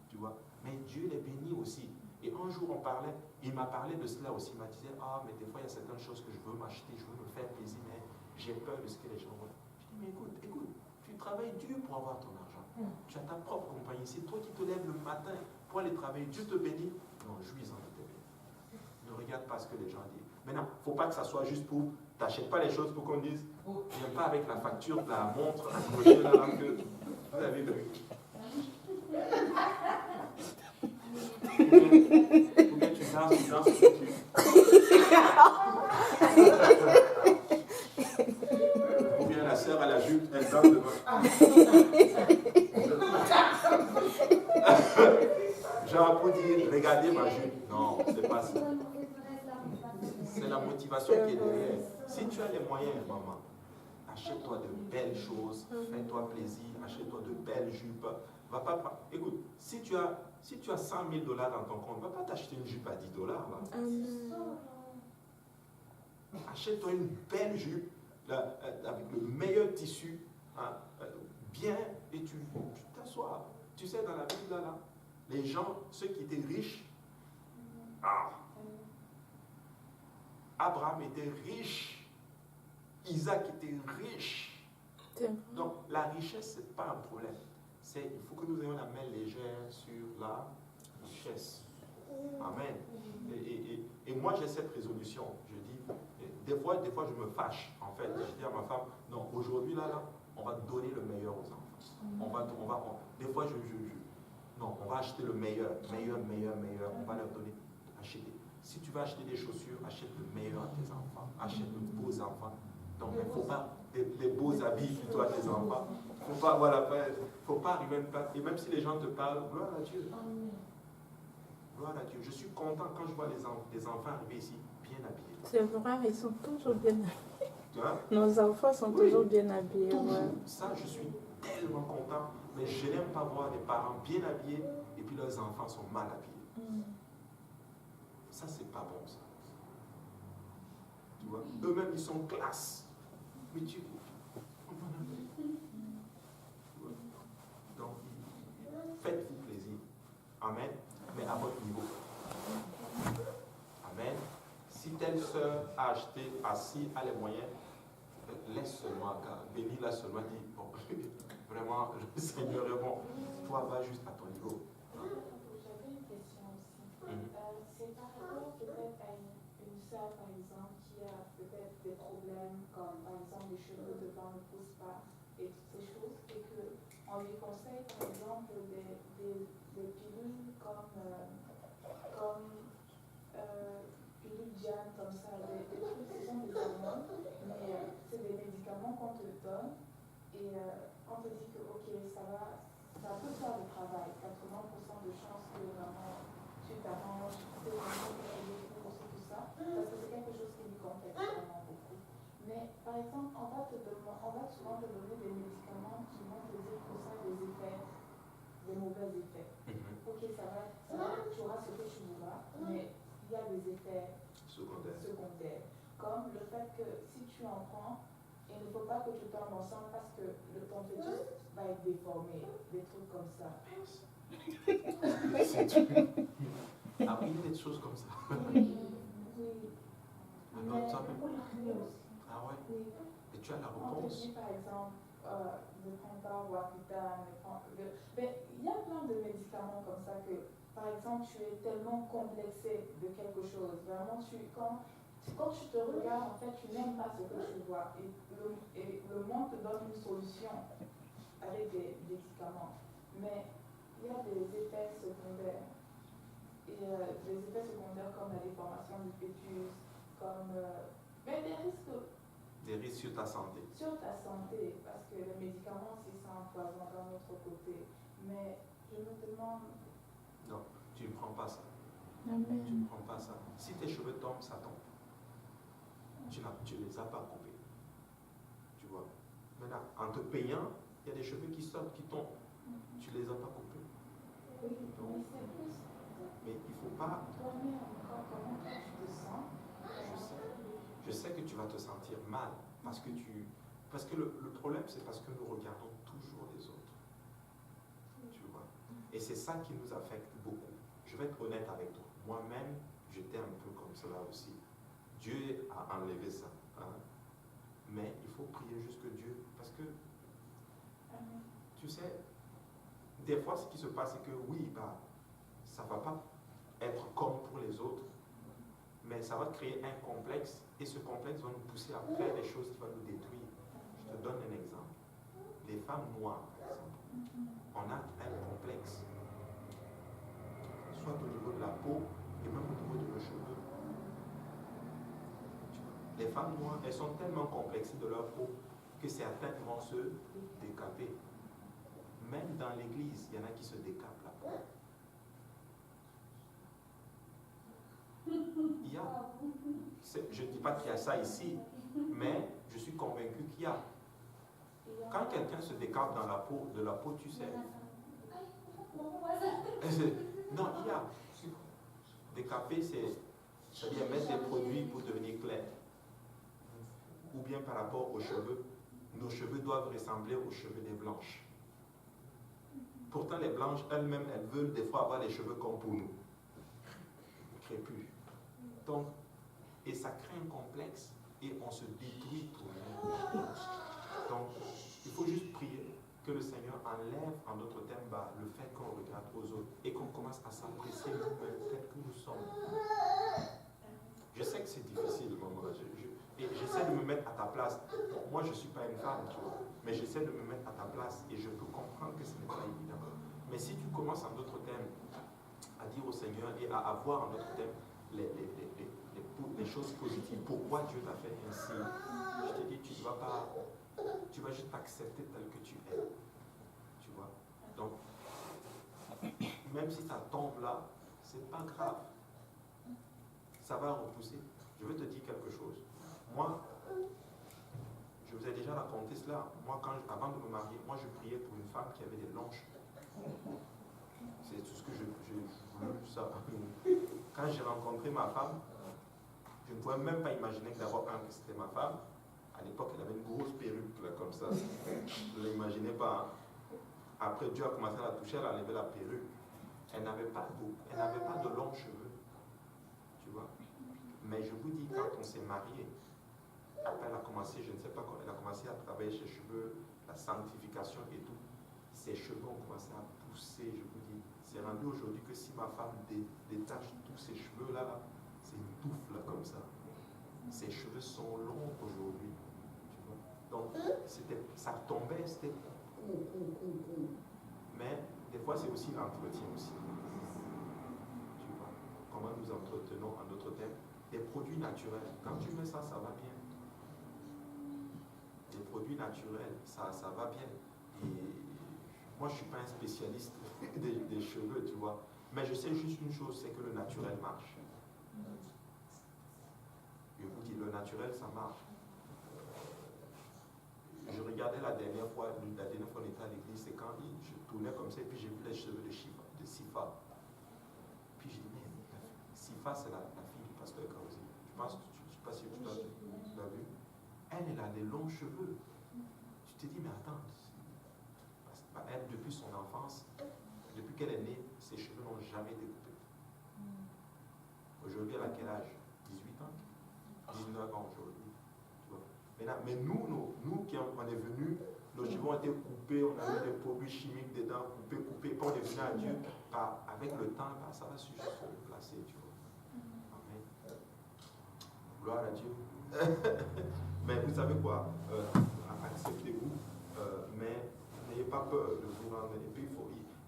Tu vois? Mais Dieu les bénit aussi. Et un jour, on parlait, il m'a parlé de cela aussi. Il m'a dit, mais des fois, il y a certaines choses que je veux m'acheter, je veux me faire plaisir, mais j'ai peur de ce que les gens vont. Je dis, mais écoute, tu travailles dur pour avoir ton argent. Tu as ta propre compagnie. C'est toi qui te lèves le matin pour aller travailler. Dieu te bénit. Non, jouis-en de tes bénis. Ne regarde pas ce que les gens disent. Maintenant, il ne faut pas que ça soit juste pour. Tu n'achètes pas les choses pour qu'on dise. Viens pas avec la facture de la montre accrochée là que vous avez vu. Ou bien tu danses, ou bien la sœur à la jupe, elle danse devant. Genre pour dire, regardez ma jupe. Non, c'est pas ça. C'est la motivation qui est derrière. Si tu as les moyens, maman, achète-toi de belles choses, fais-toi plaisir, achète-toi de belles jupes. Va pas, écoute, si tu as 100 000 dollars dans ton compte, ne va pas t'acheter une jupe à 10 dollars. Achète-toi une belle jupe là, avec le meilleur tissu, bien, et tu t'assois. Tu sais, dans la Bible, là, les gens, ceux qui étaient riches, Abraham était riche, Isaac était riche. Donc la richesse, ce n'est pas un problème. Il faut que nous ayons la main légère sur la richesse. Amen. Et moi j'ai cette résolution. Je dis, des fois je me fâche. En fait, je dis à ma femme, non, aujourd'hui là, on va donner le meilleur aux enfants. Des fois non, on va acheter le meilleur. On va leur donner, acheter. Si tu veux acheter des chaussures, achète le meilleur à tes enfants. Achète de beaux enfants. Donc, il ne faut pas des beaux habits plutôt à tes enfants. Il faut pas arriver. Et même si les gens te parlent, gloire à Dieu. Gloire Gloire à Dieu. Je suis content quand je vois des enfants arriver ici bien habillés. C'est vrai, ils sont toujours bien habillés. Tu vois? Nos enfants sont Oui. toujours bien habillés. Toujours. Ouais. Ça, je suis tellement content. Mais je n'aime pas voir des parents bien habillés et puis leurs enfants sont mal habillés. Ça, c'est pas bon, ça. Tu vois? Eux-mêmes, ils sont classe. Mais tu... Donc, faites-vous plaisir. Amen. Mais à votre niveau. Amen. Si telle sœur a acheté assis, a les moyens, laisse seulement, bénis-la seulement, dis, bon, vraiment, le Seigneur est bon. Toi, va juste à ton niveau. J'avais une question aussi. C'est par rapport peut-être à une sœur, par exemple, qui a peut-être des problèmes, comme par exemple les cheveux devant ne poussent pas et toutes ces choses, et qu'on lui conseille par exemple des pilules comme pilule Diane, comme ça, des trucs qui sont des hormones, mais c'est des médicaments qu'on te donne et on te dit que ok, ça peut faire le travail, 80% de chances que vraiment tu t'arranges, tu sais vraiment que tu es pour tout ça, parce que c'est quelque chose qui nous complexe vraiment beaucoup. Mais par exemple, on va souvent te donner des médicaments qui vont te dire que ça a des effets, des mauvais effets. Ok, tu auras ce que tu voudras, mais il y a des effets secondaires. Comme le fait que si tu en prends, il ne faut pas que tu tombes ensemble parce que ton fœtus va être déformé, des trucs comme ça. Ah oui, il y a des choses comme ça. Oui. Alors, ça peut... aussi. Ah ouais? Oui. Et tu as la On te réponse? dit par exemple, ne prends pas Wapitan, mais il y a plein de médicaments comme ça que, par exemple, tu es tellement complexé de quelque chose. Vraiment, quand tu te regardes, en fait, tu n'aimes pas ce que tu vois. Et le monde te donne une solution avec des médicaments. Mais il y a des effets secondaires. Et des effets secondaires comme la déformation du fœtus, comme mais des risques. Des risques sur ta santé. Sur ta santé, parce que les médicaments, c'est ça empoisonne d'un autre côté. Mais je me demande. Non, tu ne prends pas ça. Amen. Tu ne prends pas ça. Si tes cheveux tombent, ça tombe. Tu ne les as pas coupés. Tu vois. Maintenant, en te payant, il y a des cheveux qui sortent, qui tombent. Tu ne les as pas coupés. Oui, mais c'est plus. Mais il ne faut pas. Toi-même, encore, comment toi tu te sens? Je sais que tu vas te sentir mal parce que le problème, c'est parce que nous regardons toujours les autres. Tu vois. Et c'est ça qui nous affecte beaucoup. Je vais être honnête avec toi. Moi-même, j'étais un peu comme cela aussi. Dieu a enlevé ça. Hein? Mais il faut prier jusque Dieu. Parce que, tu sais, des fois, ce qui se passe, c'est que oui, ça ne va pas être comme pour les autres, mais ça va créer un complexe et ce complexe va nous pousser à faire des choses qui vont nous détruire. Je te donne un exemple. Les femmes noires, par exemple, on a un complexe, soit au niveau de la peau et même au niveau de nos cheveux. Les femmes noires, elles sont tellement complexées de leur peau que certaines vont se décaper. Même dans l'église, il y en a qui se décapent la peau. Il y a. Je ne dis pas qu'il y a ça ici, mais je suis convaincu qu'il y a. Quand quelqu'un se décape dans la peau, tu sais. Non, il y a. Décaper, c'est-à-dire mettre des produits pour devenir clair. Ou bien par rapport aux cheveux. Nos cheveux doivent ressembler aux cheveux des blanches. Pourtant, les blanches elles-mêmes, elles veulent des fois avoir les cheveux comme pour nous. Crépus. Donc, et ça crée un complexe et on se détruit tout le monde. Donc, il faut juste prier que le Seigneur enlève en d'autres termes le fait qu'on regarde aux autres et qu'on commence à s'apprécier nous-mêmes tel que nous sommes. Je sais que c'est difficile, maman. Et j'essaie de me mettre à ta place. Bon, moi, je ne suis pas une femme, tu vois, mais j'essaie de me mettre à ta place et je peux comprendre que ce n'est pas évident. Mais si tu commences en d'autres termes à dire au Seigneur et à avoir en d'autres termes les choses positives, pourquoi Dieu t'a fait ainsi, je te dis, tu vas juste t'accepter tel que tu es. Tu vois. Donc, même si ça tombe là, c'est pas grave. Ça va repousser. Je veux te dire quelque chose. Moi, je vous ai déjà raconté cela. Moi, avant de me marier, moi, je priais pour une femme qui avait des longs cheveux. C'est tout ce que je voulais, ça. Quand j'ai rencontré ma femme, je ne pouvais même pas imaginer que d'abord, que c'était ma femme. À l'époque, elle avait une grosse perruque, là, comme ça. Je ne l'imaginais pas. Hein. Après, Dieu a commencé à la toucher, elle a enlevé la perruque. Elle n'avait pas de longs cheveux. Tu vois. Mais je vous dis, quand on s'est marié, après elle a commencé, je ne sais pas quand, elle a commencé à travailler ses cheveux, la sanctification et tout. Ses cheveux ont commencé à pousser, je vous dis. C'est rendu aujourd'hui que si ma femme détache tous ses cheveux là, c'est une touffe là comme ça. Ses cheveux sont longs aujourd'hui. Tu vois. Donc, ça tombait, c'était mais des fois c'est aussi l'entretien aussi. Tu vois. Comment nous entretenons en d'autres termes des produits naturels. Quand tu mets ça, ça va bien. Les produits naturels, ça va bien. Et moi, je ne suis pas un spécialiste des cheveux, tu vois. Mais je sais juste une chose, c'est que le naturel marche. Je vous dis, le naturel, ça marche. Je regardais la dernière fois on était à l'église, c'est quand je tournais comme ça, et puis j'ai vu les cheveux de Sifa. Puis j'ai dit, mais Sifa, c'est la fille du pasteur Kaouzi. Je pense que je ne sais pas si tu l'as vu. Elle a des longs cheveux. Tu te dis, mais attends, elle, depuis son enfance, depuis qu'elle est née, ses cheveux n'ont jamais été coupés. Aujourd'hui, elle a quel âge? 18 ans? 19 ans aujourd'hui. Mais nous qui on est venus, nos cheveux ont été coupés, on a eu des produits chimiques dedans, coupés, puis on est venu à Dieu. Avec le temps, ça va se placer, tu vois. Amen. Gloire à Dieu. Mais vous savez quoi? Acceptez-vous, mais n'ayez pas peur de vous rendre. Et puis,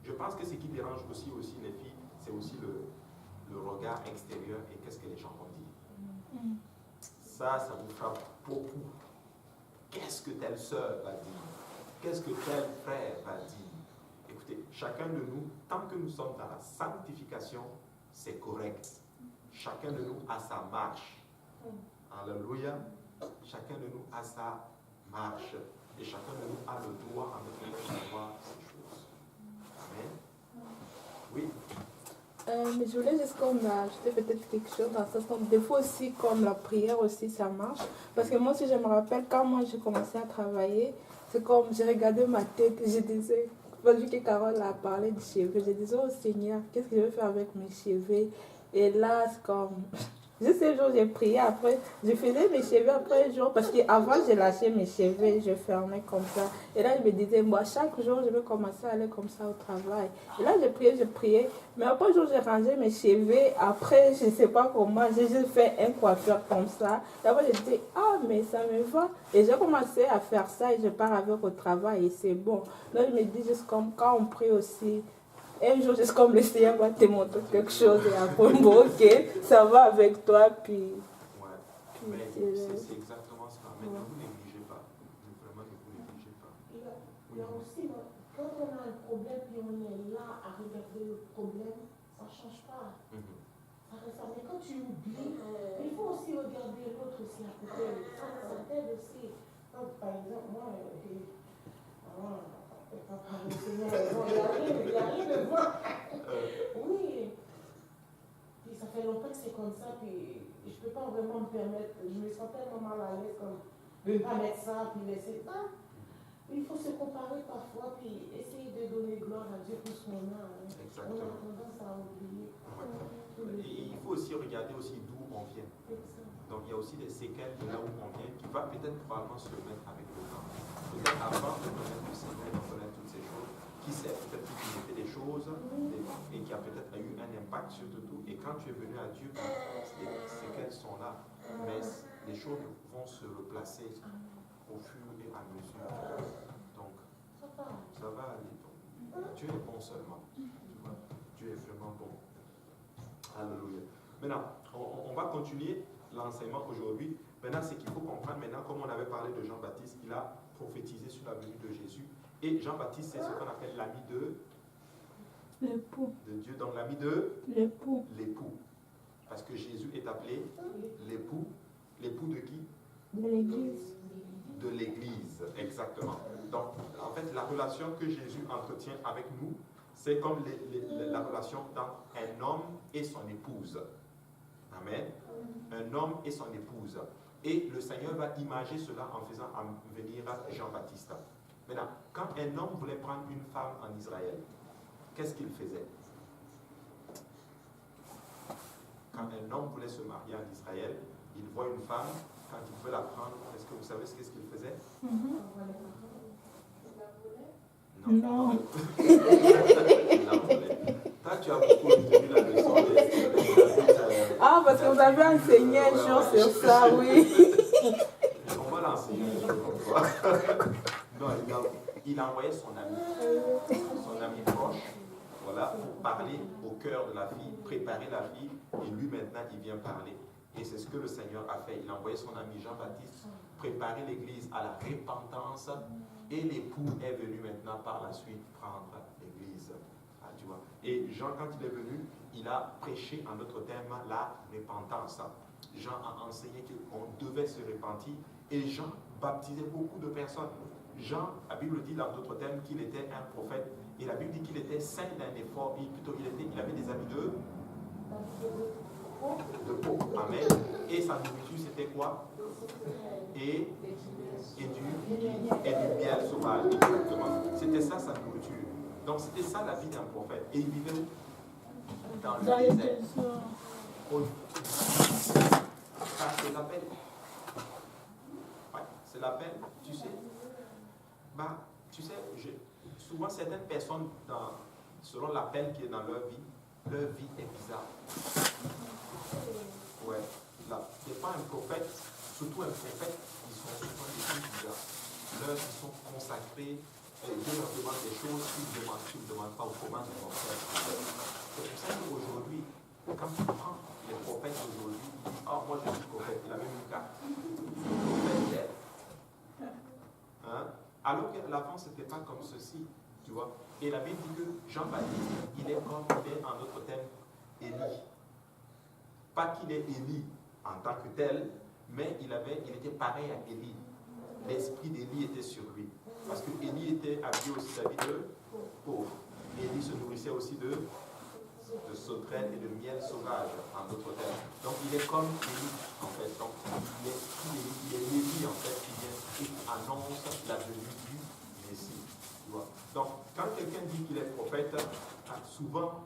je pense que ce qui dérange aussi les filles, c'est aussi le regard extérieur et qu'est-ce que les gens vont dire. Ça vous frappe beaucoup. Qu'est-ce que telle sœur va dire? Qu'est-ce que tel frère va dire? Écoutez, chacun de nous, tant que nous sommes dans la sanctification, c'est correct. Chacun de nous a sa marche. Alléluia. Chacun de nous a sa marche. Et chacun de nous a le droit en de savoir ces choses. Amen. Oui. Mais je voulais juste comme ajouter peut-être quelque chose dans ce sens. Des fois aussi, comme la prière aussi, ça marche. Parce que moi aussi, je me rappelle, quand moi j'ai commencé à travailler, c'est comme j'ai regardé ma tête et je disais, vu que Carole a parlé de cheveux, je disais, oh Seigneur, qu'est-ce que je vais faire avec mes cheveux? Et là, c'est comme... Juste ce jour, j'ai prié, après, je faisais mes cheveux après un jour, parce qu'avant, je lâchais mes cheveux, je fermais comme ça. Et là, je me disais, moi, chaque jour, je vais commencer à aller comme ça au travail. Et là, je priais. Mais après un jour, j'ai rangé mes cheveux. Après, je ne sais pas comment, j'ai juste fait un coiffeur comme ça. Et après, je disais, ah, mais ça me va. Et j'ai commencé à faire ça et je pars avec au travail et c'est bon. Là, je me dis, juste comme quand on prie aussi, un jour, juste comme le Seigneur va te montrer quelque chose et après, bon, ok, ça va avec toi, puis... Ouais, mais c'est exactement ça. Mais ne vous négligez pas. Vraiment, ne vous négligez pas. Il y a aussi, quand on a un problème, puis on est là à regarder le problème, ça ne change pas. Ça reste là. Mais quand tu oublies, il faut aussi regarder l'autre aussi à côté. Ça t'aide aussi. Donc, par exemple, moi, il n'y a rien de bon. Oui. Puis ça fait longtemps que c'est comme ça, puis je ne peux pas vraiment me permettre, je me sens tellement mal à l'aise comme de ne pas mettre ça, puis laisser ça. Il faut se comparer parfois, puis essayer de donner gloire à Dieu pour ce qu'on a. On a tendance à oublier. Et il faut aussi regarder aussi d'où on vient. Donc il y a aussi des séquelles de là où on vient qui va peut-être probablement se mettre avec le temps. Peut-être avant de connaître le Seigneur, de connaître toutes ces choses, qui sait, peut-être qu'il a fait des choses et qui a peut-être eu un impact sur tout. Et quand tu es venu à Dieu, ces séquelles sont là. Mais les choses vont se replacer au fur et à mesure. Donc, ça va aller. Donc, Dieu est bon seulement. Dieu est vraiment bon. Alléluia. Maintenant, on va continuer l'enseignement aujourd'hui. Maintenant, ce qu'il faut comprendre, maintenant, comme on avait parlé de Jean-Baptiste, il a prophétisé sur la venue de Jésus. Et Jean-Baptiste, c'est ce qu'on appelle l'ami de L'époux. de Dieu, donc l'ami de L'époux. l'époux. Parce que Jésus est appelé l'époux. L'époux de qui? De l'église. De l'Église, exactement. Donc, en fait, la relation que Jésus entretient avec nous, c'est comme la relation dans un homme et son épouse. Amen. Un homme et son épouse. Et le Seigneur va imager cela en faisant venir Jean-Baptiste. Maintenant, quand un homme voulait prendre une femme en Israël, qu'est-ce qu'il faisait? Quand un homme voulait se marier en Israël, il voit une femme, quand il veut la prendre, est-ce que vous savez ce qu'il faisait? Non. Il la volait. Toi, tu as beaucoup retenu la leçon Ah, parce que vous avez enseigné un jour sur ça, oui. On va l'enseigner un jour comme toi. Non, il a envoyé son ami proche, voilà, pour parler au cœur de la fille, préparer la fille, et lui maintenant il vient parler. Et c'est ce que le Seigneur a fait. Il a envoyé son ami Jean-Baptiste préparer l'église à la repentance, et l'époux est venu maintenant par la suite prendre l'église. Ah, tu vois. Et Jean, quand il est venu, il a prêché en d'autres termes la repentance. Jean a enseigné qu'on devait se repentir, et Jean baptisait beaucoup de personnes. Jean, la Bible dit dans d'autres termes qu'il était un prophète, et la Bible dit qu'il était saint d'un effort, et plutôt il avait des habits de peau. Amen. Et sa nourriture c'était quoi? Et du miel sauvage, exactement. C'était ça sa nourriture. Donc c'était ça la vie d'un prophète. Et il vivait où? Dans le désert. Ça c'est l'appel. Ouais, c'est l'appel, tu sais. Souvent certaines personnes, selon l'appel qui est dans leur vie est bizarre. Ouais. Là, c'est pas un prophète, surtout un prophète, ils sont souvent des choses bizarres. Là, ils sont consacrés, Dieu leur demande des choses, ils ne demandent pas comment ils vont faire. C'est pour ça qu'aujourd'hui, quand tu prends les prophètes d'aujourd'hui, ils disent, oh, moi je suis prophète, il a même une carte. Prophète, hein? Alors qu'avant, ce n'était pas comme ceci, tu vois. Et la Bible dit que Jean-Baptiste, il est comme il est en d'autres termes, Élie. Pas qu'il est Élie en tant que tel, mais il était pareil à Élie. L'esprit d'Élie était sur lui. Parce que Élie était habillé aussi d'habits de pauvre. Élie se nourrissait aussi de sauterelles et de miel sauvage, en d'autres termes. Donc il est comme Élie, en fait. Donc l'esprit d'Élie, il est Élie, en fait, qui annonce la venue du Messie. Tu vois. Donc quand quelqu'un dit qu'il est prophète, souvent,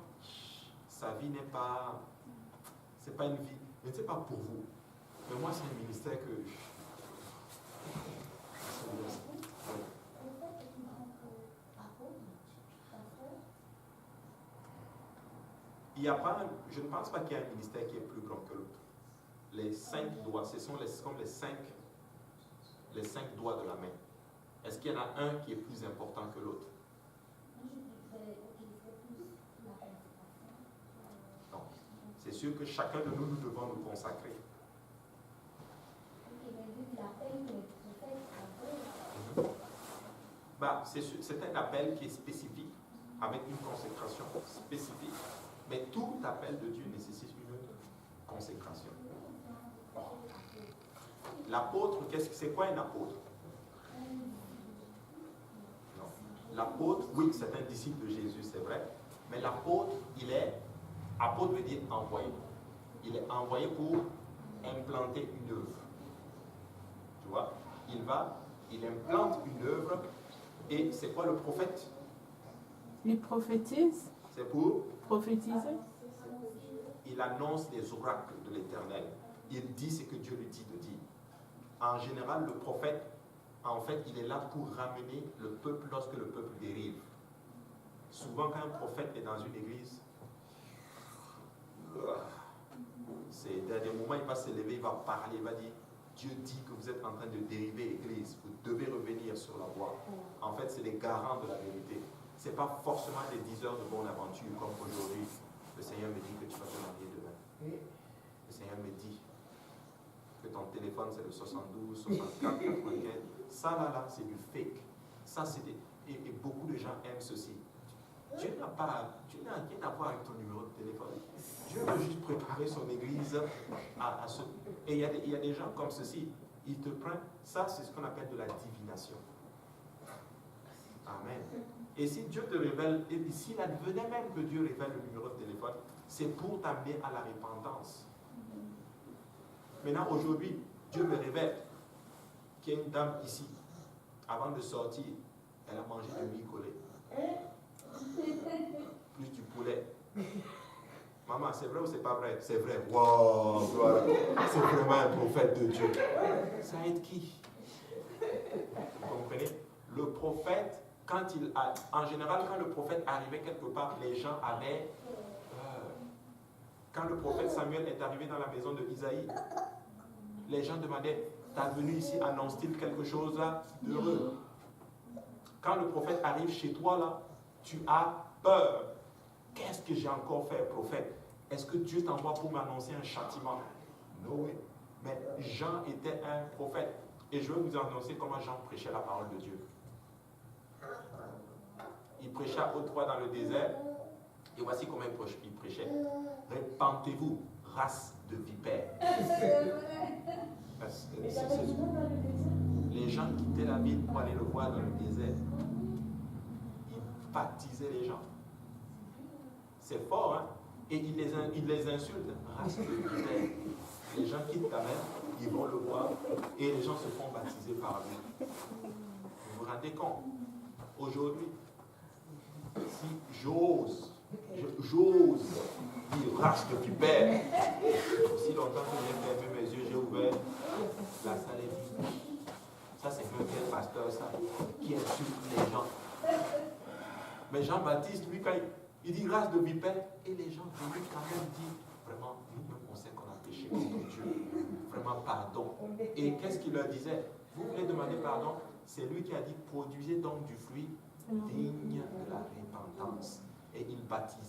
sa vie n'est pas... C'est pas une vie, mais c'est pas pour vous. Mais moi, c'est un ministère que... Il n'y a pas, je ne pense pas qu'il y ait un ministère qui est plus grand que l'autre. Les 5 doigts, ce sont comme les cinq doigts de la main. Est-ce qu'il y en a un qui est plus important que l'autre? Non. C'est sûr que chacun de nous devons nous consacrer. C'est un appel qui est spécifique, avec une consécration spécifique. Mais tout appel de Dieu nécessite une consécration. L'apôtre, c'est quoi un apôtre? Non. L'apôtre, oui, c'est un disciple de Jésus, c'est vrai. Mais l'apôtre, apôtre veut dire envoyé. Il est envoyé pour implanter une œuvre. Tu vois? Il implante une œuvre. Et c'est quoi le prophète? Il prophétise. C'est pour prophétiser. Il annonce les oracles de l'Éternel. Il dit ce que Dieu lui dit de dire. En général, le prophète, en fait, il est là pour ramener le peuple lorsque le peuple dérive. Souvent, quand un prophète est dans une église, dans des moments, il va se lever, il va parler, il va dire, Dieu dit que vous êtes en train de dériver l'église, vous devez revenir sur la voie. En fait, c'est les garants de la vérité. Ce n'est pas forcément des 10 heures de bonne aventure comme aujourd'hui. Le Seigneur me dit que tu vas te marier demain. Le Seigneur me dit que ton téléphone c'est le 72, 64, 95. Ça là, c'est du fake. Ça, et beaucoup de gens aiment ceci. Dieu n'a rien à voir avec ton numéro de téléphone. Dieu veut juste préparer son église à ce. Et il y a des gens comme ceci. Ils te prennent. Ça, c'est ce qu'on appelle de la divination. Amen. Et si Dieu te révèle, et s'il advenait même que Dieu révèle le numéro de téléphone, c'est pour t'amener à la repentance. Maintenant, aujourd'hui, Dieu me révèle qu'il y a une dame ici. Avant de sortir, elle a mangé du riz collé. Plus du poulet. Maman, c'est vrai ou c'est pas vrai? C'est vrai. Wow, c'est vraiment un prophète de Dieu. Ça aide qui? Vous comprenez? Le prophète, en général, quand le prophète arrivait quelque part, les gens avaient peur. Quand le prophète Samuel est arrivé dans la maison de Isaïe, les gens demandaient, t'as venu ici, annonce-t-il quelque chose d'heureux? Quand le prophète arrive chez toi, là, tu as peur. Qu'est-ce que j'ai encore fait, prophète? Est-ce que Dieu t'envoie pour m'annoncer un châtiment? Non, oui. Mais Jean était un prophète. Et je vais vous annoncer comment Jean prêchait la parole de Dieu. Il prêchait à haute voix dans le désert. Et voici comment il prêchait. Répentez-vous, race de vipères. Les gens quittaient la ville pour aller le voir dans le désert. Il baptisait les gens. C'est fort, hein? Et il les insulte. Race de vipères. Les gens quittent la mer, ils vont le voir, et les gens se font baptiser par lui. Vous vous rendez compte? Aujourd'hui, si j'ose dire race de vipères, aussi longtemps que j'ai fermé mes yeux, j'ai ouvert, la salle est vide. Ça, c'est un quel pasteur, ça, qui insulte les gens. Mais Jean-Baptiste, lui, quand il dit race de vipères, et les gens veulent quand même dire, vraiment, nous-mêmes, on sait qu'on a péché contre Dieu. Vraiment, pardon. Et qu'est-ce qu'il leur disait? Vous voulez demander pardon? C'est lui qui a dit, produisez donc du fruit digne de la repentance. Et il baptisait.